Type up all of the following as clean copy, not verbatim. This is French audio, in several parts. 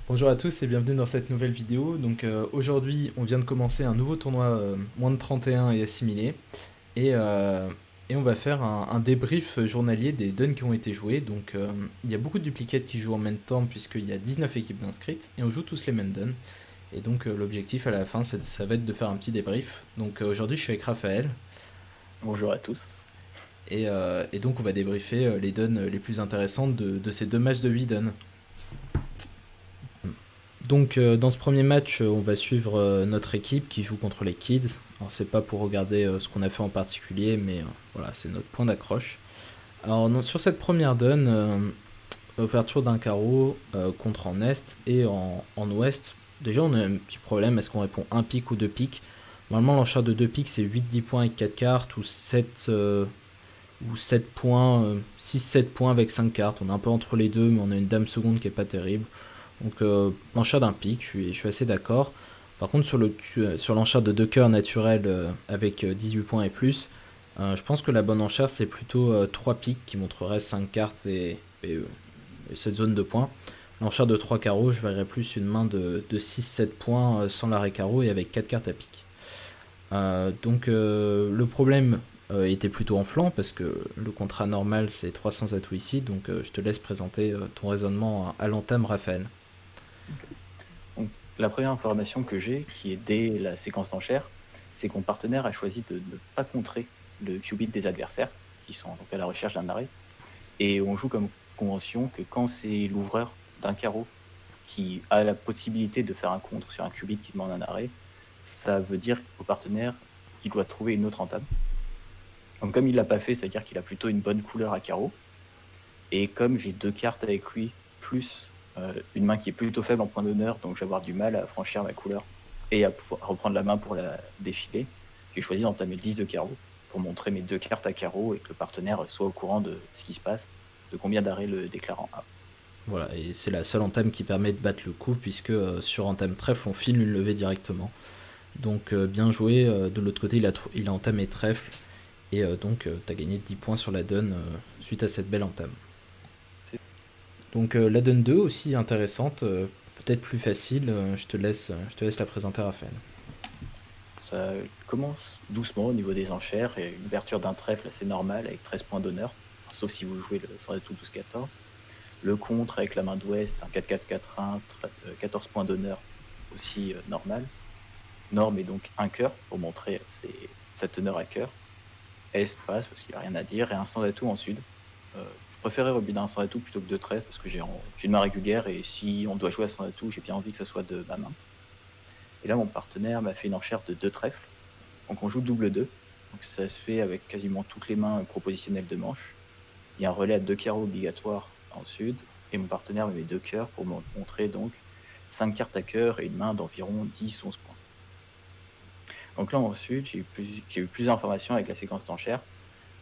Bonjour à tous et bienvenue dans cette nouvelle vidéo. Aujourd'hui, on vient de commencer un nouveau tournoi moins de 31 et assimilé. Et, euh, et on va faire un débrief journalier des duns qui ont été joués. Il y a beaucoup de duplicates qui jouent en même temps puisqu'il y a 19 équipes d'inscrites et on joue tous les mêmes duns. L'objectif à la fin, ça va être de faire un petit débrief. Aujourd'hui, je suis avec Raphaël Bonjour à tous. et donc on va débriefer les duns les plus intéressantes de ces deux matchs de 8 duns. Dans ce premier match, on va suivre notre équipe qui joue contre les Kids. Alors c'est pas pour regarder ce qu'on a fait en particulier, mais voilà, c'est notre point d'accroche. Alors sur cette première dun, ouverture d'un carreau contre en est et en ouest. Déjà on a un petit problème, est-ce qu'on répond un pic ou deux pics? Normalement l'enchère de deux pics c'est 8-10 points avec 4 cartes ou 7 points, 6-7 points avec 5 cartes. On est un peu entre les deux, mais on a une dame seconde qui est pas terrible. L'enchère d'un pic, je suis assez d'accord. Par contre, sur l'enchère de deux cœurs naturels avec 18 points et plus, je pense que la bonne enchère, c'est plutôt 3 pics qui montreraient 5 cartes et cette zone de points. L'enchère de 3 carreaux, je verrais plus une main de 6-7 points sans l'arrêt carreau et avec 4 cartes à pic. Le problème était plutôt en flanc parce que le contrat normal c'est 300 atouts ici. Je te laisse présenter ton raisonnement à l'entame, Raphaël. Donc, la première information que j'ai, qui est dès la séquence d'enchères, c'est que mon partenaire a choisi de ne pas contrer le qubit des adversaires, qui sont donc à la recherche d'un arrêt. Et on joue comme convention que quand c'est l'ouvreur d'un carreau qui a la possibilité de faire un contre sur un qubit qui demande un arrêt, ça veut dire au partenaire qu'il doit trouver une autre entame. Donc comme il l'a pas fait, ça veut dire qu'il a plutôt une bonne couleur à carreau. Et comme j'ai deux cartes avec lui, plus une main qui est plutôt faible en point d'honneur, donc je vais avoir du mal à franchir ma couleur et à pouvoir reprendre la main pour la défiler, j'ai choisi d'entamer le 10 de carreau pour montrer mes deux cartes à carreau et que le partenaire soit au courant de ce qui se passe, de combien d'arrêts le déclarant a. Voilà, et c'est la seule entame qui permet de battre le coup, puisque sur entame trèfle, on file une levée directement. Bien joué. De l'autre côté, il a entamé trèfle, et tu as gagné 10 points sur la dun suite à cette belle entame. La dun 2 aussi intéressante, peut-être plus facile. Je te laisse la présenter, Raphaël. Ça commence doucement au niveau des enchères et une ouverture d'un trèfle assez normale avec 13 points d'honneur, sauf si vous jouez le sans tout 12-14. Le contre avec la main d'ouest, un 4-4-4-1, 14 points d'honneur aussi normal. Norme est donc un cœur pour montrer sa teneur à cœur. Est passe parce qu'il n'y a rien à dire et un sans atout en sud. Je préférais rebiner un sans atout plutôt que deux trèfles parce que j'ai une main régulière et si on doit jouer à sans atout, j'ai bien envie que ça soit de ma main. Et là, mon partenaire m'a fait une enchère de deux trèfles. Donc on joue double 2. Donc ça se fait avec quasiment toutes les mains propositionnelles de manche. Il y a un relais à deux carreaux obligatoire en sud. Et mon partenaire me met deux cœurs pour me montrer donc 5 cartes à cœur et une main d'environ 10-11 points. Donc là ensuite, j'ai eu plusieurs informations avec la séquence d'enchères.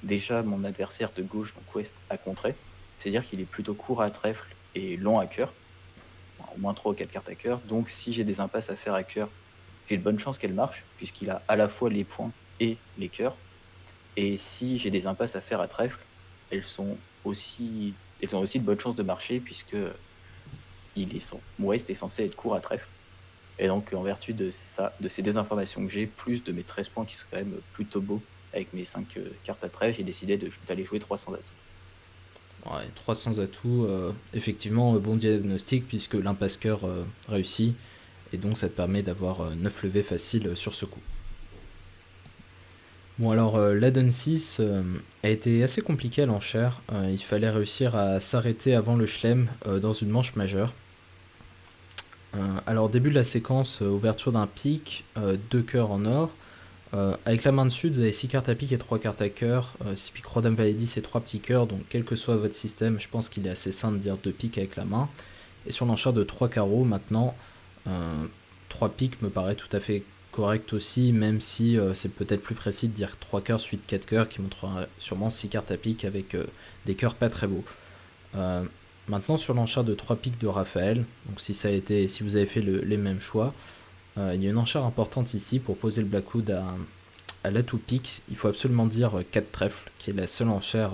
Déjà, mon adversaire de gauche, donc ouest, a contré. C'est-à-dire qu'il est plutôt court à trèfle et long à cœur. Au moins 3 ou 4 cartes à cœur. Donc si j'ai des impasses à faire à cœur, j'ai de bonnes chances qu'elle marche, puisqu'il a à la fois les points et les cœurs. Et si j'ai des impasses à faire à trèfle, elles ont aussi de bonnes chances de marcher, puisque Ouest est censé être court à trèfle. Et donc, en vertu de ça, de ces deux informations que j'ai, plus de mes 13 points qui sont quand même plutôt beaux avec mes 5 cartes à trèfle, j'ai décidé d'aller jouer 300 atouts. Ouais, 300 atouts, effectivement, bon diagnostic, puisque l'impasse cœur réussit, et donc ça te permet d'avoir 9 levées faciles sur ce coup. Bon alors l'Addon 6 a été assez compliqué à l'enchère. Il fallait réussir à s'arrêter avant le chelem dans une manche majeure. Alors début de la séquence, ouverture d'un pic, deux cœurs en or. Avec la main de sud, vous avez 6 cartes à pic et 3 cartes à cœur. 6 piques roi dame valet 10 et 3 petits cœurs, donc quel que soit votre système, je pense qu'il est assez sain de dire 2 piques avec la main. Et sur l'enchère de 3 carreaux, maintenant, 3 piques me paraît tout à fait correct aussi, même si c'est peut-être plus précis de dire 3 cœurs suite 4 cœurs qui montrera sûrement 6 cartes à pique avec des cœurs pas très beaux. Euh, Maintenant sur l'enchère de 3 piques de Raphaël, donc si vous avez fait les mêmes choix, il y a une enchère importante ici pour poser le Blackwood à l'atout pique. Il faut absolument dire 4 trèfles, qui est la seule enchère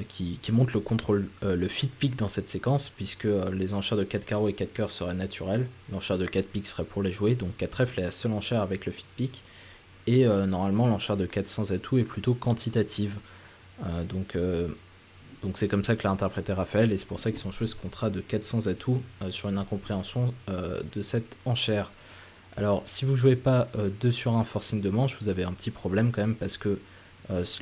qui montre le contrôle, le fit pique dans cette séquence, puisque les enchères de 4 carreaux et 4 cœurs seraient naturelles. L'enchère de 4 piques serait pour les jouer, donc 4 trèfles est la seule enchère avec le fit pique. Et normalement, l'enchère de 4 sans atout est plutôt quantitative. Euh, donc, euh, donc c'est comme ça que l'a interprété Raphaël, et c'est pour ça qu'ils ont joué ce contrat de 400 atouts sur une incompréhension de cette enchère. Alors, si vous jouez pas 2 sur 1 forcing de manche, vous avez un petit problème quand même, parce que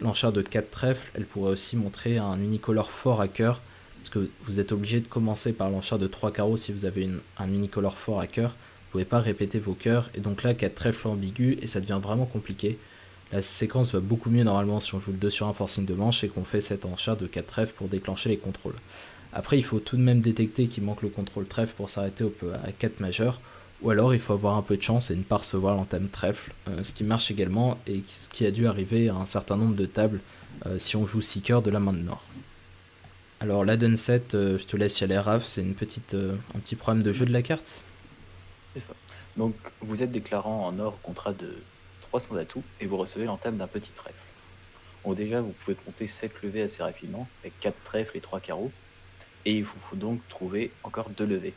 l'enchère de 4 trèfles, elle pourrait aussi montrer un unicolore fort à cœur, parce que vous êtes obligé de commencer par l'enchère de 3 carreaux si vous avez un unicolore fort à cœur. Vous pouvez pas répéter vos cœurs, et donc là 4 trèfles ambigus, et ça devient vraiment compliqué. La séquence va beaucoup mieux normalement si on joue le 2 sur 1 forcing de manche et qu'on fait cette enchère de 4 trèfles pour déclencher les contrôles. Après, il faut tout de même détecter qu'il manque le contrôle trèfle pour s'arrêter à 4 majeur, ou alors il faut avoir un peu de chance et ne pas recevoir l'entame trèfle, ce qui marche également et ce qui a dû arriver à un certain nombre de tables si on joue 6 cœurs de la main de Nord. Alors la Dun 7, je te laisse y aller Raph, c'est un petit problème de jeu de la carte. C'est ça. Donc, vous êtes déclarant en or au contrat de 300 atouts et vous recevez l'entame d'un petit trèfle. Bon, déjà, vous pouvez compter 7 levées assez rapidement, avec 4 trèfles et 3 carreaux. Et il vous faut donc trouver encore 2 levées.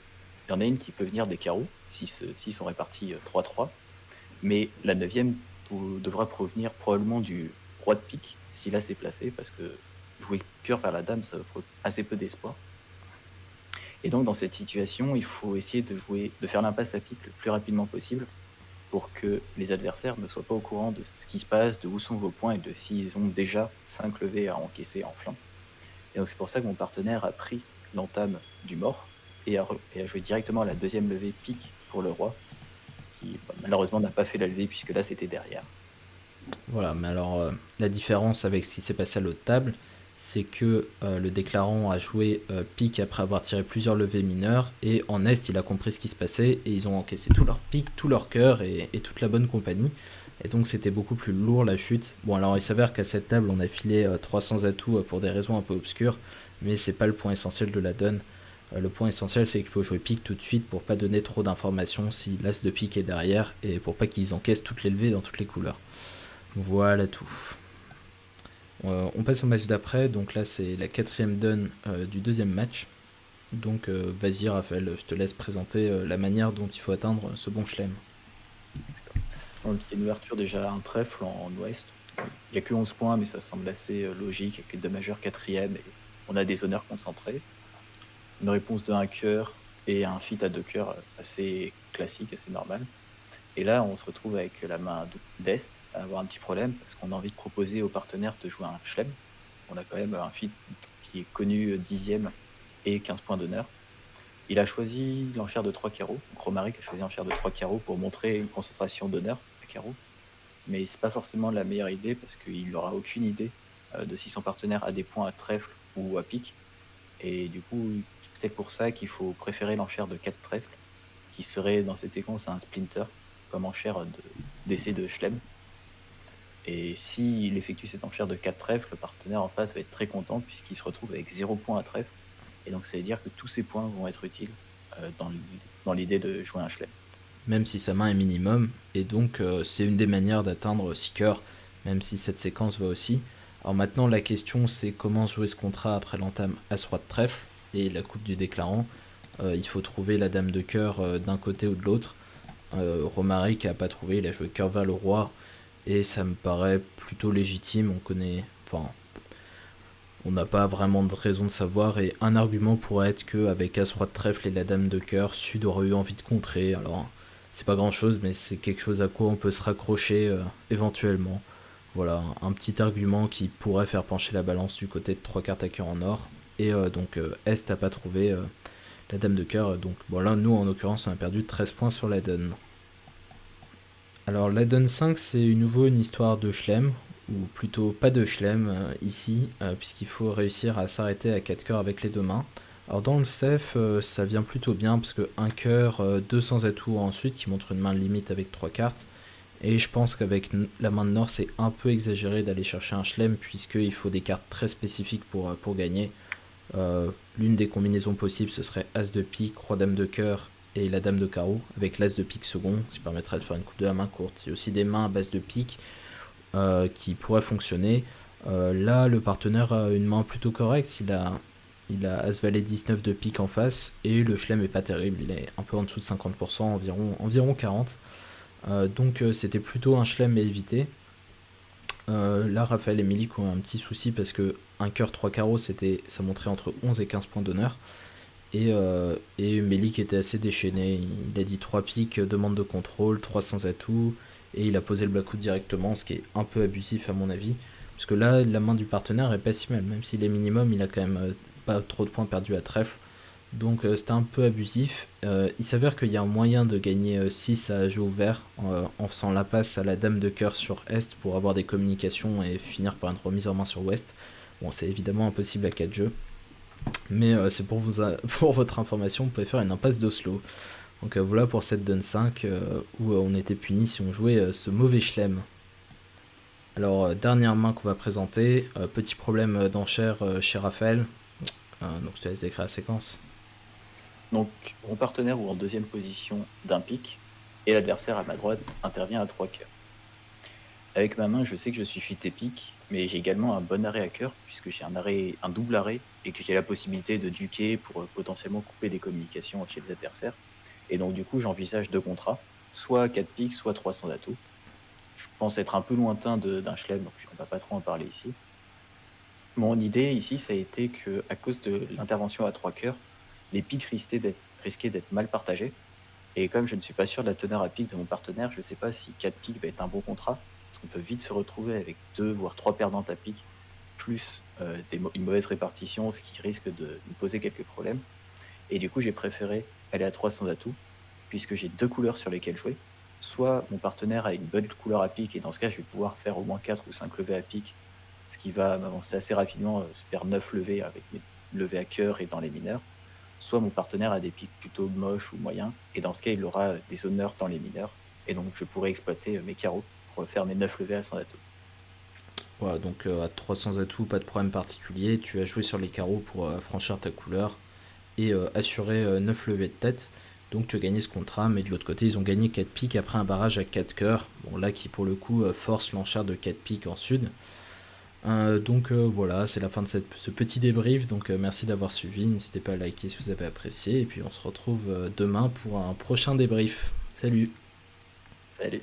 Il y en a une qui peut venir des carreaux, s'ils sont répartis 3-3. Mais la 9e devra provenir probablement du roi de pique, si là c'est placé, parce que jouer cœur vers la dame, ça offre assez peu d'espoir. Et donc dans cette situation, il faut essayer de faire l'impasse à pique le plus rapidement possible pour que les adversaires ne soient pas au courant de ce qui se passe, de où sont vos points et de s'ils ont déjà 5 levées à encaisser en flanc. Et donc c'est pour ça que mon partenaire a pris l'entame du mort et a joué directement à la 2e levée pique pour le roi, qui malheureusement n'a pas fait la levée puisque là c'était derrière. Voilà, mais alors la différence avec ce qui s'est passé à l'autre table, c'est que le déclarant a joué pique après avoir tiré plusieurs levées mineures, et en Est il a compris ce qui se passait, et ils ont encaissé tout leur pique, tout leur cœur et toute la bonne compagnie. Et donc c'était beaucoup plus lourd la chute. Bon, alors il s'avère qu'à cette table on a filé 300 atouts pour des raisons un peu obscures, mais c'est pas le point essentiel de la donne. Le point essentiel c'est qu'il faut jouer pique tout de suite pour pas donner trop d'informations si l'as de pique est derrière, et pour pas qu'ils encaissent toutes les levées dans toutes les couleurs. Voilà tout. On passe au match d'après, donc là c'est la 4ème donne du deuxième match. Donc vas-y Raphaël, je te laisse présenter la manière dont il faut atteindre ce bon chelem. Donc il y a une ouverture déjà à un trèfle en ouest. Il n'y a que 11 points, mais ça semble assez logique avec les 2 majeurs 4e et on a des honneurs concentrés. Une réponse de 1 cœur et un fit à 2 cœurs assez classique, assez normal. Et là, on se retrouve avec la main d'Est à avoir un petit problème parce qu'on a envie de proposer aux partenaires de jouer un chelem. On a quand même un fit qui est connu 10e et 15 points d'honneur. Il a choisi l'enchère de 3 carreaux. Donc Romaric a choisi l'enchère de 3 carreaux pour montrer une concentration d'honneur à carreaux. Mais c'est pas forcément la meilleure idée parce qu'il n'aura aucune idée de si son partenaire a des points à trèfle ou à pique. Et du coup, c'est peut-être pour ça qu'il faut préférer l'enchère de 4 trèfles, qui serait dans cette séquence un splinter, comme enchère d'essai de Chelem. Et s'il effectue cette enchère de 4 trèfles, le partenaire en face va être très content puisqu'il se retrouve avec 0 points à trèfle. Et donc ça veut dire que tous ces points vont être utiles dans l'idée de jouer un Chelem. Même si sa main est minimum, et donc c'est une des manières d'atteindre 6 cœurs, même si cette séquence va aussi. Alors maintenant la question c'est comment jouer ce contrat après l'entame As-Roi de trèfle et la coupe du déclarant. Il faut trouver la dame de cœur d'un côté ou de l'autre. Romaric a pas trouvé, il a joué cœur vers le roi, et ça me paraît plutôt légitime. On n'a pas vraiment de raison de savoir, et un argument pourrait être qu'avec As-Roi de trèfle et la dame de cœur, Sud aurait eu envie de contrer. Alors c'est pas grand chose, mais c'est quelque chose à quoi on peut se raccrocher éventuellement. Voilà, un petit argument qui pourrait faire pencher la balance du côté de 3 cartes à cœur en or. Et Est a pas trouvé la dame de cœur, donc bon là nous en l'occurrence on a perdu 13 points sur la donne. Alors la donne 5 c'est nouveau une histoire de chelem, ou plutôt pas de chelem ici, puisqu'il faut réussir à s'arrêter à 4 cœurs avec les deux mains. Alors dans le CEF ça vient plutôt bien, parce que 1 cœur, 200 atouts ensuite, qui montre une main limite avec 3 cartes. Et je pense qu'avec la main de Nord c'est un peu exagéré d'aller chercher un chelem, puisqu'il faut des cartes très spécifiques pour gagner. L'une des combinaisons possibles ce serait As de pique, Roi dame de cœur et la dame de carreau, avec l'As de pique second, ce qui permettrait de faire une coupe de la main courte. Il y a aussi des mains à base de pique qui pourraient fonctionner. Là, le partenaire a une main plutôt correcte. Il a As-Valet 19 de pique en face. Et le chelem est pas terrible. Il est un peu en dessous de 50%, environ 40. Donc c'était plutôt un chelem à éviter. Là, Raphaël et Milik ont un petit souci parce que un cœur 3 carreaux, ça montrait entre 11 et 15 points d'honneur. Et Melik était assez déchaîné. Il a dit 3 piques, demande de contrôle, 3 sans atout. Et il a posé le black-out directement, ce qui est un peu abusif à mon avis. Parce que là, la main du partenaire est pas si mal. Même s'il est minimum, il a quand même pas trop de points perdus à trèfle. Donc c'était un peu abusif. Il s'avère qu'il y a un moyen de gagner 6 à jeu ouvert en faisant la passe à la dame de cœur sur Est pour avoir des communications et finir par une remise en main sur Ouest. Bon, c'est évidemment impossible à 4 jeux. Mais c'est pour votre information, vous pouvez faire une impasse d'Oslo. Donc voilà pour cette Dun 5 où on était puni si on jouait ce mauvais chelem. Alors dernière main qu'on va présenter, petit problème d'enchère chez Raphaël. Donc je te laisse décrire la séquence. Donc, mon partenaire ou en deuxième position d'un pic, et l'adversaire à ma droite intervient à 3 cœurs. Avec ma main, je sais que je suis fit et pique, mais j'ai également un bon arrêt à cœur, puisque j'ai un double arrêt, et que j'ai la possibilité de duquer pour potentiellement couper des communications chez les adversaires. Et donc, du coup, j'envisage 2 contrats, soit 4 piques, soit 300 d'atouts. Je pense être un peu lointain d'un chelem, donc on va pas trop en parler ici. Mon idée ici, ça a été que, à cause de l'intervention à 3 cœurs, les piques risquaient d'être mal partagés. Et comme je ne suis pas sûr de la teneur à pique de mon partenaire, je ne sais pas si 4 piques va être un bon contrat, parce qu'on peut vite se retrouver avec 2 voire 3 perdantes à pique, plus une mauvaise répartition, ce qui risque de nous poser quelques problèmes. Et du coup, j'ai préféré aller à 300 atouts, puisque j'ai 2 couleurs sur lesquelles jouer. Soit mon partenaire a une bonne couleur à pique, et dans ce cas, je vais pouvoir faire au moins 4 ou 5 levées à pique, ce qui va m'avancer assez rapidement vers 9 levées avec mes levées à cœur et dans les mineurs. Soit mon partenaire a des pics plutôt moches ou moyens, et dans ce cas, il aura des honneurs dans les mineurs, et donc je pourrais exploiter mes carreaux pour faire mes 9 levées à 100 atouts. Voilà, donc à 300 atouts, pas de problème particulier. Tu as joué sur les carreaux pour franchir ta couleur et assurer 9 levées de tête. Donc tu as gagné ce contrat, mais de l'autre côté, ils ont gagné 4 piques après un barrage à 4 cœurs. Bon, là qui pour le coup force l'enchère de 4 piques en sud. Donc voilà, c'est la fin de ce petit débrief. Donc merci d'avoir suivi. N'hésitez pas à liker si vous avez apprécié. Et puis on se retrouve demain pour un prochain débrief. Salut! Salut!